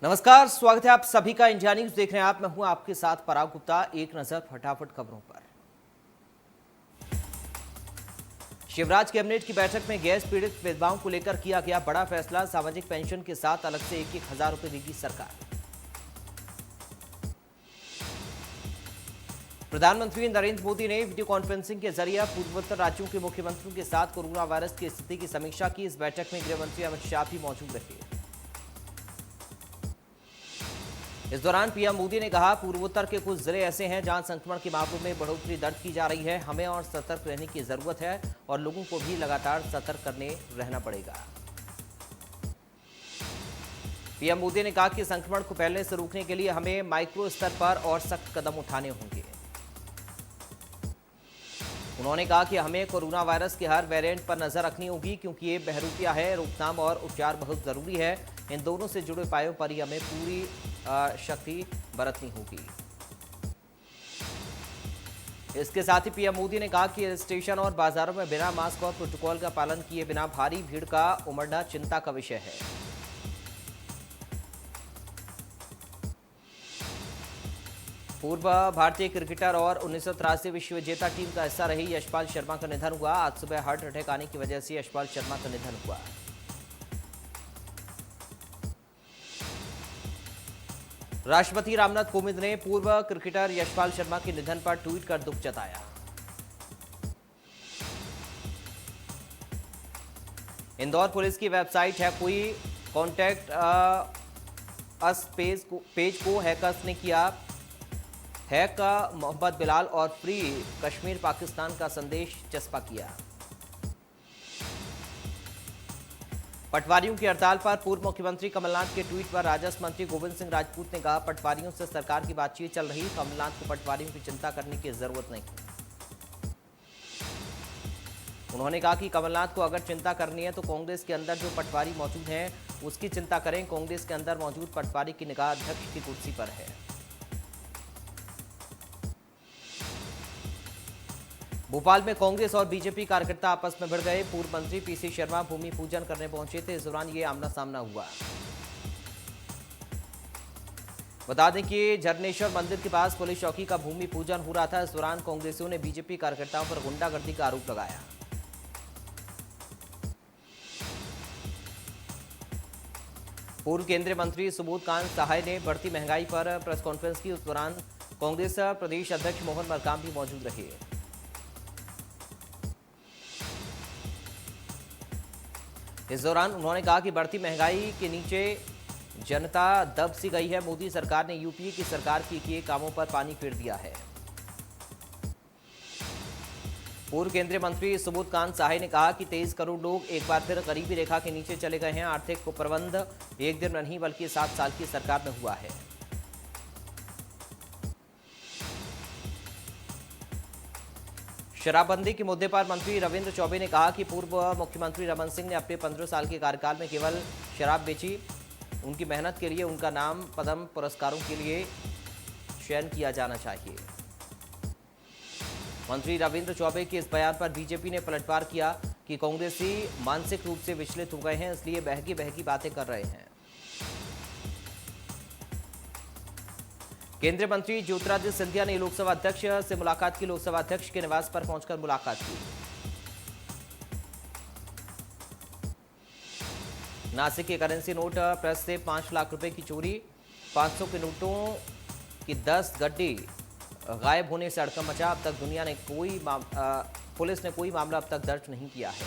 नमस्कार, स्वागत है आप सभी का। इंडिया न्यूज देख रहे हैं आप। मैं हूं आपके साथ पराग गुप्ता। एक नजर फटाफट खबरों पर। शिवराज कैबिनेट की बैठक में गैस पीड़ित विधवाओं को लेकर किया गया बड़ा फैसला। सामाजिक पेंशन के साथ अलग से 1,000 रुपए देगी सरकार। प्रधानमंत्री नरेंद्र मोदी ने वीडियो कॉन्फ्रेंसिंग के जरिए पूर्वोत्तर राज्यों के मुख्यमंत्रियों के साथ कोरोना वायरस की स्थिति की समीक्षा की। इस बैठक में गृह मंत्री अमित शाह भी मौजूद रहे। इस दौरान पीएम मोदी ने कहा, पूर्वोत्तर के कुछ जिले ऐसे हैं जहां संक्रमण के मामलों में बढ़ोतरी दर्ज की जा रही है। हमें और सतर्क रहने की जरूरत है और लोगों को भी लगातार सतर्क रहना पड़ेगा। पीएम मोदी ने कहा कि संक्रमण को फैलने से रोकने के लिए हमें माइक्रो स्तर पर और सख्त कदम उठाने होंगे। उन्होंने कहा कि हमें कोरोना वायरस के हर वेरिएंट पर नजर रखनी होगी, क्योंकि ये बहरूपिया है। रोकथाम और उपचार बहुत जरूरी है। इन दोनों से जुड़े उपायों पर ही हमें पूरी शक्ति बरतनी होगी। इसके साथ ही पीएम मोदी ने कहा कि स्टेशन और बाजारों में बिना मास्क और प्रोटोकॉल का पालन किए बिना भारी भीड़ का उमड़ना चिंता का विषय है। पूर्व भारतीय क्रिकेटर और 1983 विश्व विजेता टीम का हिस्सा रही यशपाल शर्मा का निधन हुआ। आज सुबह हार्ट अटैक आने की वजह से यशपाल शर्मा का निधन हुआ। राष्ट्रपति रामनाथ कोविंद ने पूर्व क्रिकेटर यशपाल शर्मा के निधन पर ट्वीट कर दुख जताया। इंदौर पुलिस की वेबसाइट है कोई कॉन्टैक्ट अस पेज को हैकर्स ने किया हैक। मोहम्मद बिलाल और फ्री कश्मीर पाकिस्तान का संदेश चस्पा किया। पटवारियों की हड़ताल पर पूर्व मुख्यमंत्री कमलनाथ के ट्वीट पर राजस्व मंत्री गोविंद सिंह राजपूत ने कहा, पटवारियों से सरकार की बातचीत चल रही। कमलनाथ को पटवारियों की चिंता करने की जरूरत नहीं। उन्होंने कहा कि कमलनाथ को अगर चिंता करनी है तो कांग्रेस के अंदर जो पटवारी मौजूद हैं उसकी चिंता करें। कांग्रेस के अंदर मौजूद पटवारी की निगाह अध्यक्ष की कुर्सी पर है। भोपाल में कांग्रेस और बीजेपी कार्यकर्ता आपस में भिड़ गए। पूर्व मंत्री पीसी शर्मा भूमि पूजन करने पहुंचे थे। इस दौरान ये आमना सामना हुआ। बता दें कि झरनेश्वर मंदिर के पास पुलिस चौकी का भूमि पूजन हो रहा था। इस दौरान कांग्रेसियों ने बीजेपी कार्यकर्ताओं पर गुंडागर्दी का आरोप लगाया। पूर्व केंद्रीय मंत्री सुबोध कांत सहाय ने बढ़ती महंगाई पर प्रेस कॉन्फ्रेंस की। उस दौरान कांग्रेस प्रदेश अध्यक्ष मोहन मरकाम भी मौजूद रहे। इस दौरान उन्होंने कहा कि बढ़ती महंगाई के नीचे जनता दब सी गई है। मोदी सरकार ने यूपीए की सरकार के किए कामों पर पानी फेर दिया है। पूर्व केंद्रीय मंत्री सुबोध कांत सहाय ने कहा कि 23 करोड़ लोग एक बार फिर गरीबी रेखा के नीचे चले गए हैं। आर्थिक कुप्रबंध एक दिन में नहीं बल्कि 7 साल की सरकार में हुआ है। शराबबंदी के मुद्दे पर मंत्री रविंद्र चौबे ने कहा कि पूर्व मुख्यमंत्री रमन सिंह ने अपने 15 साल के कार्यकाल में केवल शराब बेची। उनकी मेहनत के लिए उनका नाम पद्म पुरस्कारों के लिए चयन किया जाना चाहिए। मंत्री रविंद्र चौबे के इस बयान पर बीजेपी ने पलटवार किया कि कांग्रेसी मानसिक रूप से विचलित हो गए हैं, इसलिए बहकी बहकी बातें कर रहे हैं। केंद्रीय मंत्री ज्योतिरादित्य सिंधिया ने लोकसभा अध्यक्ष से मुलाकात की। लोकसभा अध्यक्ष के निवास पर पहुंचकर मुलाकात की। नासिक के करेंसी नोट प्रेस से 5 लाख रुपए की चोरी। 500 के नोटों की 10 गड्डी गायब होने से हड़कंप मचा। अब तक पुलिस ने कोई मामला अब तक दर्ज नहीं किया है।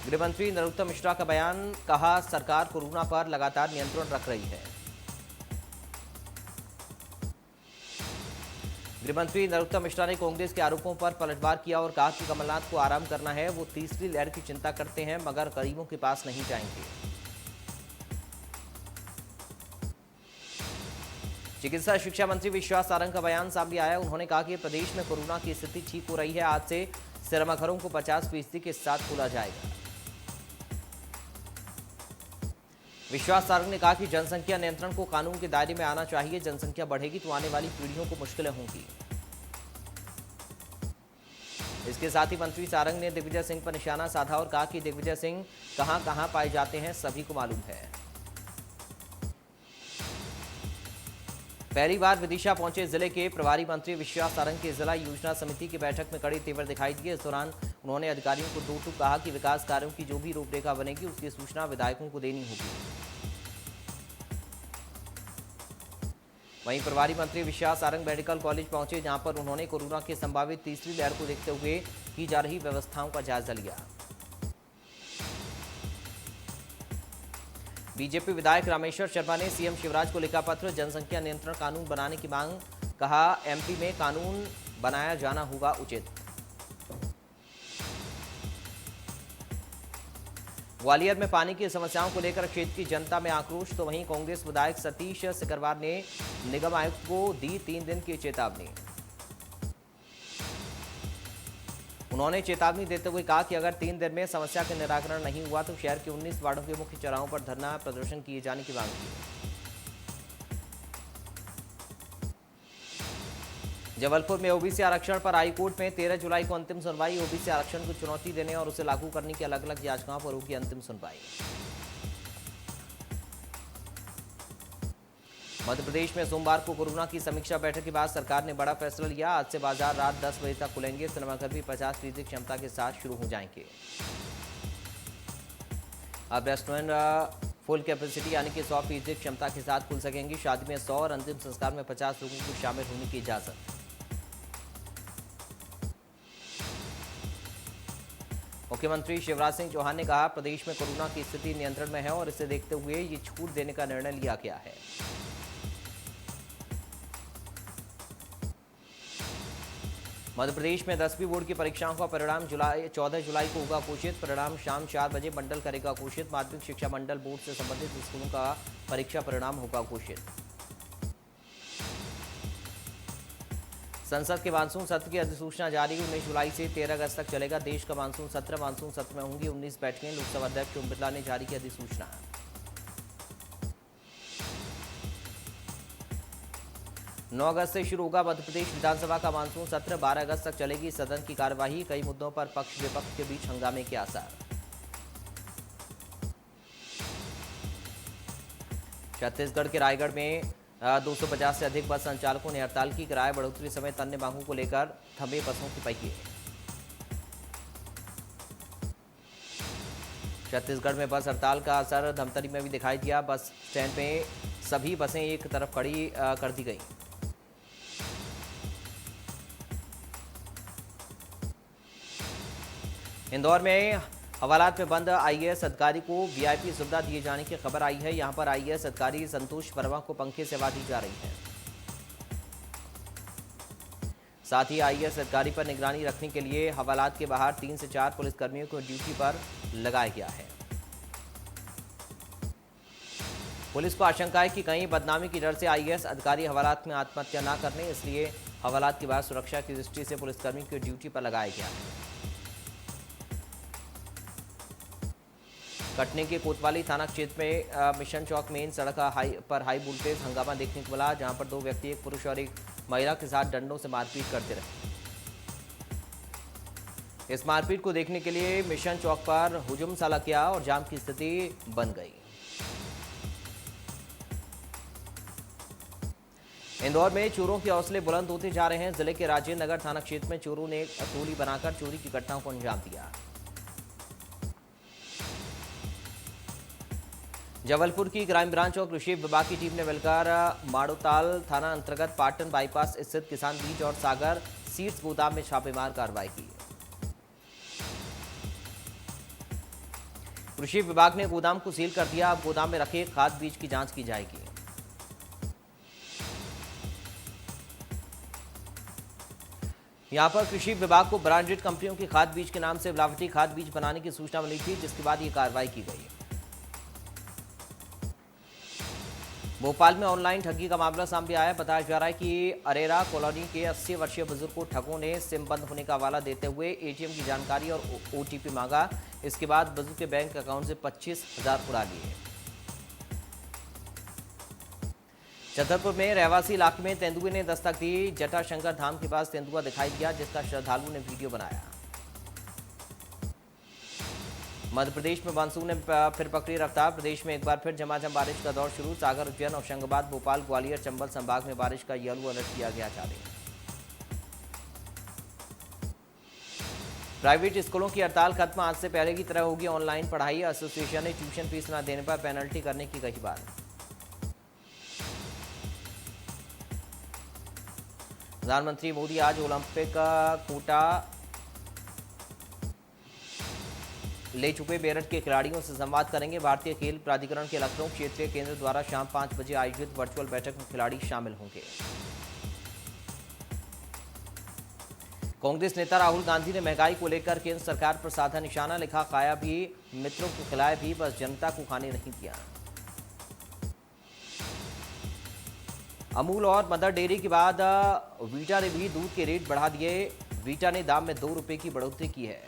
गृहमंत्री नरोत्तम मिश्रा का बयान, कहा सरकार कोरोना पर लगातार नियंत्रण रख रही है। गृहमंत्री नरोत्तम मिश्रा ने कांग्रेस के आरोपों पर पलटवार किया और कहा कि कमलनाथ को आराम करना है। वो तीसरी लहर की चिंता करते हैं मगर गरीबों के पास नहीं जाएंगे। चिकित्सा शिक्षा मंत्री विश्वास सारंग का बयान सामने आया। उन्होंने कहा कि प्रदेश में कोरोना की स्थिति ठीक हो रही है। आज से सिनेमाघरों को 50% के साथ खोला जाएगा। विश्वास सारंग ने कहा कि जनसंख्या नियंत्रण को कानून के दायरे में आना चाहिए। जनसंख्या बढ़ेगी तो आने वाली पीढ़ियों को मुश्किलें होंगी। इसके साथ ही मंत्री सारंग ने दिग्विजय सिंह पर निशाना साधा और कहा कि दिग्विजय सिंह कहां कहां पाए जाते हैं सभी को मालूम है। पहली बार विदिशा पहुंचे जिले के प्रभारी मंत्री विश्वास सारंग की जिला योजना समिति की बैठक में कड़ी तेवर दिखाई दी। इस दौरान उन्होंने अधिकारियों को दो टूक कहा कि विकास कार्यों की जो भी रूपरेखा बनेगी उसकी सूचना विधायकों को देनी होगी। वहीं प्रभारी मंत्री विश्वास सारंग मेडिकल कॉलेज पहुंचे, जहां पर उन्होंने कोरोना की संभावित तीसरी लहर को देखते हुए की जा रही व्यवस्थाओं का जायजा लिया। बीजेपी विधायक रामेश्वर शर्मा ने सीएम शिवराज को लिखा पत्र, जनसंख्या नियंत्रण कानून बनाने की मांग, कहा एमपी में कानून बनाया जाना होगा उचित। ग्वालियर में पानी की समस्याओं को लेकर क्षेत्र की जनता में आक्रोश, तो वहीं कांग्रेस विधायक सतीश सिकरवार ने निगम आयुक्त को दी 3 दिन की चेतावनी। उन्होंने चेतावनी देते हुए कहा कि अगर 3 दिन में समस्या का निराकरण नहीं हुआ तो शहर के 19 वार्डों के मुख्य चौराहों पर धरना प्रदर्शन किए जाने की मांग की। जबलपुर में ओबीसी आरक्षण पर हाईकोर्ट में 13 जुलाई को अंतिम सुनवाई। ओबीसी आरक्षण को चुनौती देने और उसे लागू करने की अलग अलग याचिकाओं पर होगी अंतिम सुनवाई। मध्य प्रदेश में सोमवार को कोरोना की समीक्षा बैठक के बाद सरकार ने बड़ा फैसला लिया। आज से बाजार रात 10 बजे तक खुलेंगे, सिनेमाघर भी 50% क्षमता के साथ शुरू हो जाएंगे। अब रेस्टोरेंट फुल कैपेसिटी यानी कि 100% क्षमता के साथ खुल सकेंगी। शादी में 100 और अंतिम संस्कार में 50 लोगों को शामिल होने की इजाजत। मुख्यमंत्री शिवराज सिंह चौहान ने कहा, प्रदेश में कोरोना की स्थिति नियंत्रण में है और इसे देखते हुए ये छूट देने का निर्णय लिया गया है। मध्य प्रदेश में 10वीं बोर्ड की परीक्षाओं का परिणाम 14 जुलाई को होगा घोषित। परिणाम शाम 4 बजे मंडल करेगा घोषित। माध्यमिक शिक्षा मंडल बोर्ड से संबंधित स्कूलों का परीक्षा परिणाम होगा घोषित। संसद के मानसून सत्र की अधिसूचना जारी। 19 जुलाई से 13 अगस्त तक चलेगा देश का मानसून सत्र में होंगी 19 बैठकें। लोकसभा अध्यक्ष ओम बिरला ने जारी की अधिसूचना। नौ अगस्त से शुरू होगा मध्य प्रदेश विधानसभा का मानसून सत्र। 12 अगस्त तक चलेगी सदन की कार्यवाही। कई मुद्दों पर पक्ष विपक्ष के बीच हंगामे के आसार। छत्तीसगढ़ के रायगढ़ में 250 से अधिक बस संचालकों ने हड़ताल की। किराया बढ़ोतरी समेत अन्य मांगों को लेकर थमे बसों के पहिए। छत्तीसगढ़ में बस हड़ताल का असर धमतरी में भी दिखाई दिया। बस स्टैंड में सभी बसें एक तरफ खड़ी कर दी गई। इंदौर में हवालात में बंद आईएएस अधिकारी को वीआईपी सुविधा दिए जाने की खबर आई है। यहां पर आईएएस अधिकारी संतोष वर्मा को पंखे सेवा दी जा रही है। साथ ही आईएएस अधिकारी पर निगरानी रखने के लिए हवालात के बाहर 3 से 4 पुलिसकर्मियों को ड्यूटी पर लगाया गया है। पुलिस को आशंका है कि कहीं बदनामी की डर से आईएएस अधिकारी हवालात में आत्महत्या न करने, इसलिए हवालात के बाहर सुरक्षा की दृष्टि से पुलिसकर्मी को ड्यूटी पर लगाया गया है। कटनी के कोतवाली थाना क्षेत्र में मिशन चौक मेन सड़क पर हाई वोल्टेज हंगामा देखने को मिला, जहां पर 2 व्यक्ति एक पुरुष और एक महिला के साथ डंडों से मारपीट करते रहे। इस मारपीट को देखने के लिए मिशन चौक पर हुजूम साला किया और जाम की स्थिति बन गई। इंदौर में चोरों के हौसले बुलंद होते जा रहे हैं। जिले के राजेंद्र नगर थाना क्षेत्र में चोरों ने टोली बनाकर चोरी की घटनाओं को अंजाम दिया। जबलपुर की क्राइम ब्रांच और कृषि विभाग की टीम ने मिलकर माड़ोताल थाना अंतर्गत पाटन बाईपास स्थित किसान बीज और सागर सीड्स गोदाम में छापेमार कार्रवाई की। कृषि विभाग ने गोदाम को सील कर दिया। अब गोदाम में रखे खाद बीज की जांच की जाएगी। यहां पर कृषि विभाग को ब्रांडेड कंपनियों की खाद बीज के नाम से मिलावटी खाद बीज बनाने की सूचना मिली थी, जिसके बाद यह कार्रवाई की गई। भोपाल में ऑनलाइन ठगी का मामला सामने आया। बताया जा रहा है कि अरेरा कॉलोनी के 80 वर्षीय बुजुर्ग को ठगों ने सिम बंद होने का हवाला देते हुए एटीएम की जानकारी और ओटीपी मांगा। इसके बाद बुजुर्ग के बैंक अकाउंट से 25,000 उड़ा लिए। छतरपुर में रहवासी इलाके में तेंदुए ने दस्तक दी। जटाशंकर धाम के पास तेंदुआ दिखाई दिया, जिसका श्रद्धालुओं ने वीडियो बनाया। मध्य प्रदेश में मानसून ने फिर पकड़ी रफ्तार। प्रदेश में एक बार फिर झमाझम बारिश का दौर शुरू। सागर, उज्जैन, होशंगाबाद, भोपाल, ग्वालियर, चंबल संभाग में बारिश का येलो अलर्ट किया गया जारी। प्राइवेट स्कूलों की हड़ताल खत्म, आज से पहले की तरह होगी ऑनलाइन पढ़ाई। एसोसिएशन ने ट्यूशन फीस न देने पर पेनल्टी करने की कही बात। प्रधानमंत्री मोदी आज ओलंपिक कोटा ले चुके मेरठ के खिलाड़ियों से संवाद करेंगे। भारतीय खेल प्राधिकरण के लखनऊ क्षेत्रीय केंद्र द्वारा शाम 5 बजे आयोजित वर्चुअल बैठक में खिलाड़ी शामिल होंगे। कांग्रेस नेता राहुल गांधी ने महंगाई को लेकर केंद्र सरकार पर साधा निशाना। लिखा, खाया भी, मित्रों को खिलाया भी, बस जनता को खाने नहीं दिया। अमूल और मदर डेयरी के बाद वीटा ने भी दूध के रेट बढ़ा दिए। वीटा ने दाम में 2 रुपए की बढ़ोतरी की है।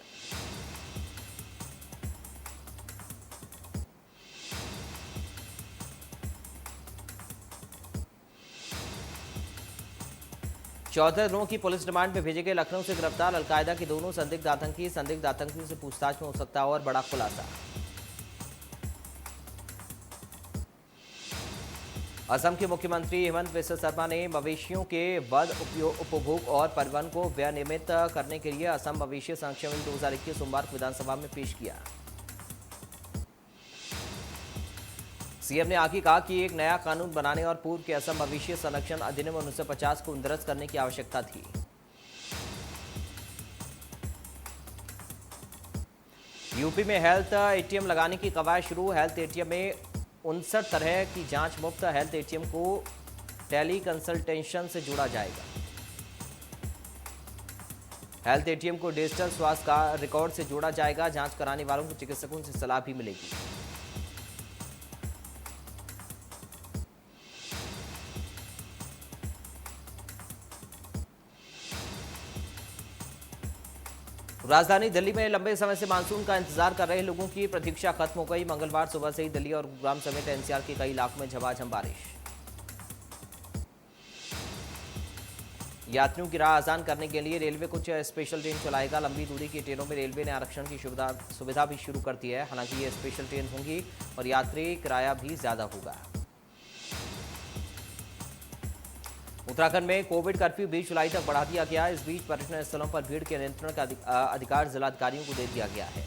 चौदह दिनों की पुलिस रिमांड में भेजे गए लखनऊ से गिरफ्तार अलकायदा के दोनों संदिग्ध आतंकियों से पूछताछ में हो सकता है और बड़ा खुलासा। असम के मुख्यमंत्री हेमंत बिस्वा शर्मा ने मवेशियों के वध, उपभोग और परिवहन को विनियमित करने के लिए असम मवेशी संरक्षण बिल 2021 सोमवार को विधानसभा में पेश किया। सीएम ने आगे कहा कि एक नया कानून बनाने और पूर्व के असम मवेशी संरक्षण अधिनियम 1950 को निरस्त करने की आवश्यकता थी। यूपी में हेल्थ एटीएम लगाने की कवायद शुरू। हेल्थ एटीएम में 59 तरह की जांच मुफ्त। हेल्थ एटीएम को टेली कंसल्टेशन से जोड़ा जाएगा। हेल्थ एटीएम को डिजिटल स्वास्थ्य का रिकॉर्ड से जोड़ा जाएगा। जांच कराने वालों को चिकित्सकों से सलाह भी मिलेगी। राजधानी दिल्ली में लंबे समय से मानसून का इंतजार कर रहे लोगों की प्रतीक्षा खत्म हो गई। मंगलवार सुबह से ही दिल्ली और गुरुग्राम समेत एनसीआर के कई इलाकों में झमाझम बारिश। यात्रियों की राह आसान करने के लिए रेलवे कुछ स्पेशल ट्रेन चलाएगा। लंबी दूरी की ट्रेनों में रेलवे ने आरक्षण की सुविधा भी शुरू कर दी है। हालांकि ये स्पेशल ट्रेन होंगी और यात्री किराया भी ज्यादा होगा। उत्तराखंड में कोविड कर्फ्यू 20 जुलाई तक बढ़ा दिया गया। इस बीच पर्यटन स्थलों पर भीड़ के नियंत्रण का अधिकार जिलाधिकारियों को दे दिया गया है।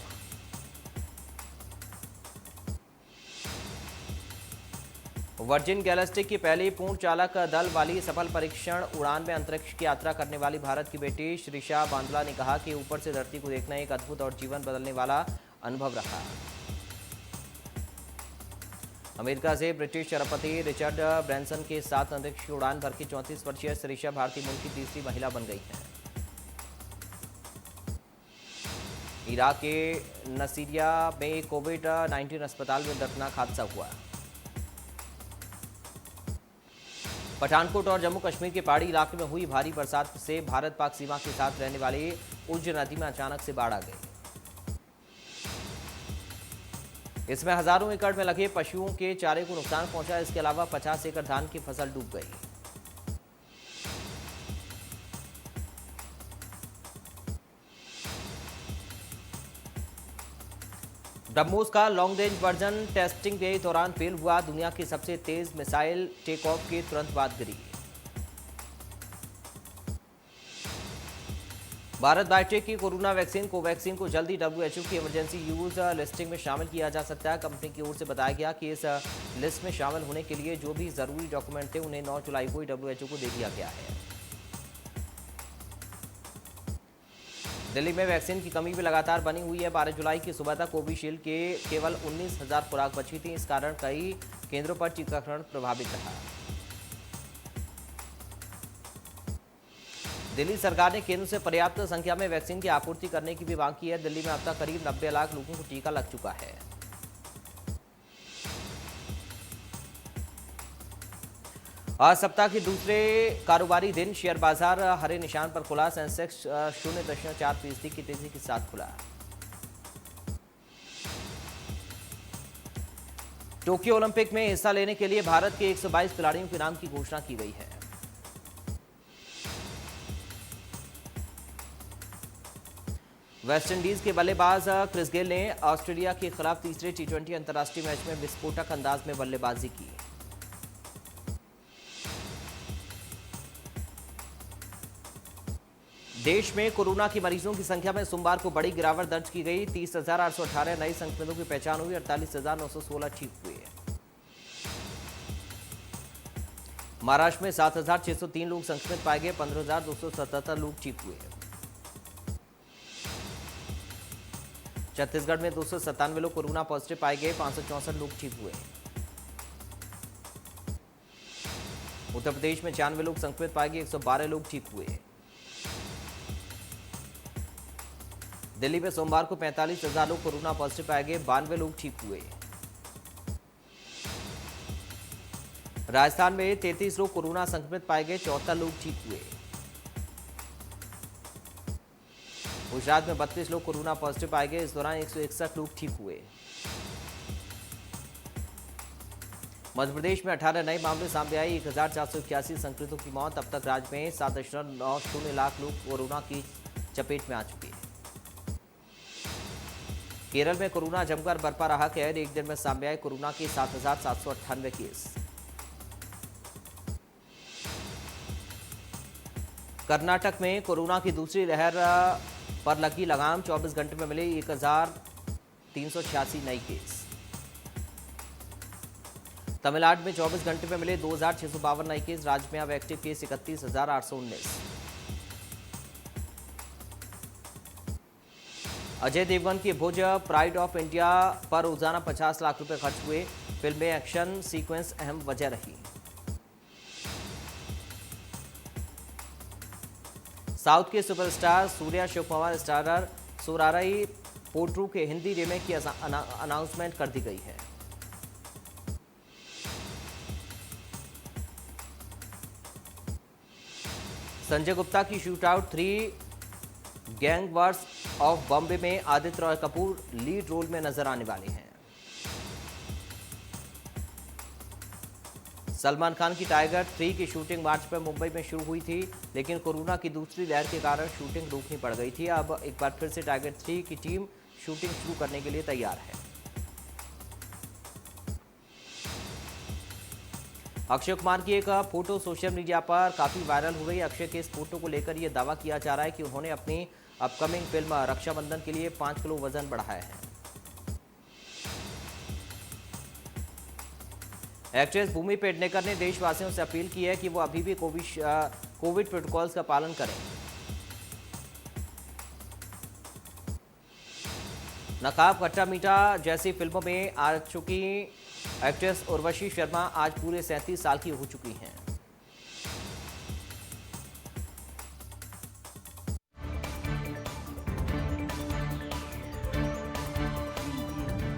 वर्जिन गैलेक्टिक की पहली पूर्ण चालक दल वाली सफल परीक्षण उड़ान में अंतरिक्ष की यात्रा करने वाली भारत की बेटी श्रीषा बांदला ने कहा कि ऊपर से धरती को देखना एक अद्भुत और जीवन बदलने वाला अनुभव रहा। अमेरिका से ब्रिटिश राष्ट्रपति रिचर्ड ब्रैंसन के साथ अंतरिक्ष की उड़ान भर की 34 वर्षीय श्रीषा भारतीय मूल की तीसरी महिला बन गई हैं। इराक के नसीरिया में कोविड-19 अस्पताल में दर्दनाक हादसा हुआ। पठानकोट और जम्मू कश्मीर के पहाड़ी इलाके में हुई भारी बरसात से भारत पाक सीमा के साथ रहने वाली उज नदी में अचानक से बाढ़ आ गई। इसमें हजारों एकड़ में लगे पशुओं के चारे को नुकसान पहुंचा। इसके अलावा 50 एकड़ धान की फसल डूब गई। ब्रह्मोस का लॉन्ग रेंज वर्जन टेस्टिंग के दौरान फेल हुआ। दुनिया की सबसे तेज मिसाइल टेक ऑफ के तुरंत बाद गिरी। भारत बायोटेक की कोरोना वैक्सीन कोवैक्सीन को जल्दी WHO की इमरजेंसी यूज लिस्टिंग में शामिल किया जा सकता है। कंपनी की ओर से बताया गया कि इस लिस्ट में शामिल होने के लिए जो भी जरूरी डॉक्यूमेंट थे उन्हें 9 जुलाई को ही WHO को दे दिया गया है। दिल्ली में वैक्सीन की कमी भी लगातार बनी हुई है। 12 जुलाई की सुबह तक कोविशील्ड के केवल 19,000 खुराक बची थी। इस कारण कई केंद्रों पर टीकाकरण प्रभावित रहा। दिल्ली सरकार ने केंद्र से पर्याप्त संख्या में वैक्सीन की आपूर्ति करने की भी मांग की है। दिल्ली में अब तक करीब 90 लाख लोगों को टीका लग चुका है। आज सप्ताह के दूसरे कारोबारी दिन शेयर बाजार हरे निशान पर खुला। सेंसेक्स 0.4% की तेजी के साथ खुला। टोक्यो ओलंपिक में हिस्सा लेने के लिए भारत के 122 खिलाड़ियों के नाम की घोषणा की गई है। वेस्टइंडीज के बल्लेबाज क्रिस गेल ने ऑस्ट्रेलिया के खिलाफ तीसरे टी20 अंतर्राष्ट्रीय मैच में विस्फोटक अंदाज में बल्लेबाजी की। देश में कोरोना के मरीजों की संख्या में सोमवार को बड़ी गिरावट दर्ज की गई। 30,818 नए संक्रमितों की पहचान हुई। 48,916 ठीक हुए। महाराष्ट्र में 7,603 लोग संक्रमित पाए गए। 15,277 लोग ठीक हुए। छत्तीसगढ़ में 297 लोग कोरोना पॉजिटिव पाए गए। 564 लोग ठीक हुए। उत्तर प्रदेश में 96 लोग संक्रमित पाए गए। 112 लोग ठीक हुए। दिल्ली में सोमवार को 45,000 लोग कोरोना पॉजिटिव पाए गए। 92 लोग ठीक हुए। राजस्थान में 33 लोग कोरोना संक्रमित पाए गए। 74 लोग ठीक हुए। गुजरात में 32 लोग कोरोना पॉजिटिव पाए गए। इस दौरान 161 लोग ठीक हुए। मध्य प्रदेश में 18 नए मामले सामने आए। 1,481 संक्रमितों की मौत। अब तक राज्य में 7.90 लाख लोग कोरोना की चपेट में आ चुके हैं। केरल में कोरोना जमकर बरपा रहा। कहर एक दिन में सामने आए कोरोना के 7,798 केस। कर्नाटक में कोरोना की दूसरी लहर पर लगी लगाम। 24 घंटे में मिले 1,386 नए केस। तमिलनाडु में 24 घंटे में मिले 2,652 नए केस। राज्य में अब एक्टिव केस 31,819। अजय देवगन की भुज प्राइड ऑफ इंडिया पर रोजाना 50 लाख रुपए खर्च हुए। फिल्म में एक्शन सीक्वेंस अहम वजह रही। साउथ के सुपरस्टार सूर्या शिवकुमार स्टारर सोरारई पोट्रू के हिंदी रीमेक की अनाउंसमेंट कर दी गई है। संजय गुप्ता की shootout 3 gang wars of Bombay में आदित्य रॉय कपूर लीड रोल में नजर आने वाले हैं। सलमान खान की टाइगर 3 की शूटिंग मार्च में मुंबई में शुरू हुई थी, लेकिन कोरोना की दूसरी लहर के कारण शूटिंग रोकनी पड़ गई थी। अब एक बार फिर से टाइगर 3 की टीम शूटिंग शुरू करने के लिए तैयार है। अक्षय कुमार की एक फोटो सोशल मीडिया पर काफी वायरल हो गई। अक्षय के इस फोटो को लेकर यह दावा किया जा रहा है कि उन्होंने अपनी अपकमिंग फिल्म रक्षाबंधन के लिए 5 किलो वजन बढ़ाया है। एक्ट्रेस भूमि पेडनेकर ने देशवासियों से अपील की है कि वो अभी भी कोविड प्रोटोकॉल्स का पालन करें। नकाब खट्टा मीठा जैसी फिल्मों में आ चुकी एक्ट्रेस उर्वशी शर्मा आज पूरे 37 साल की हो चुकी हैं।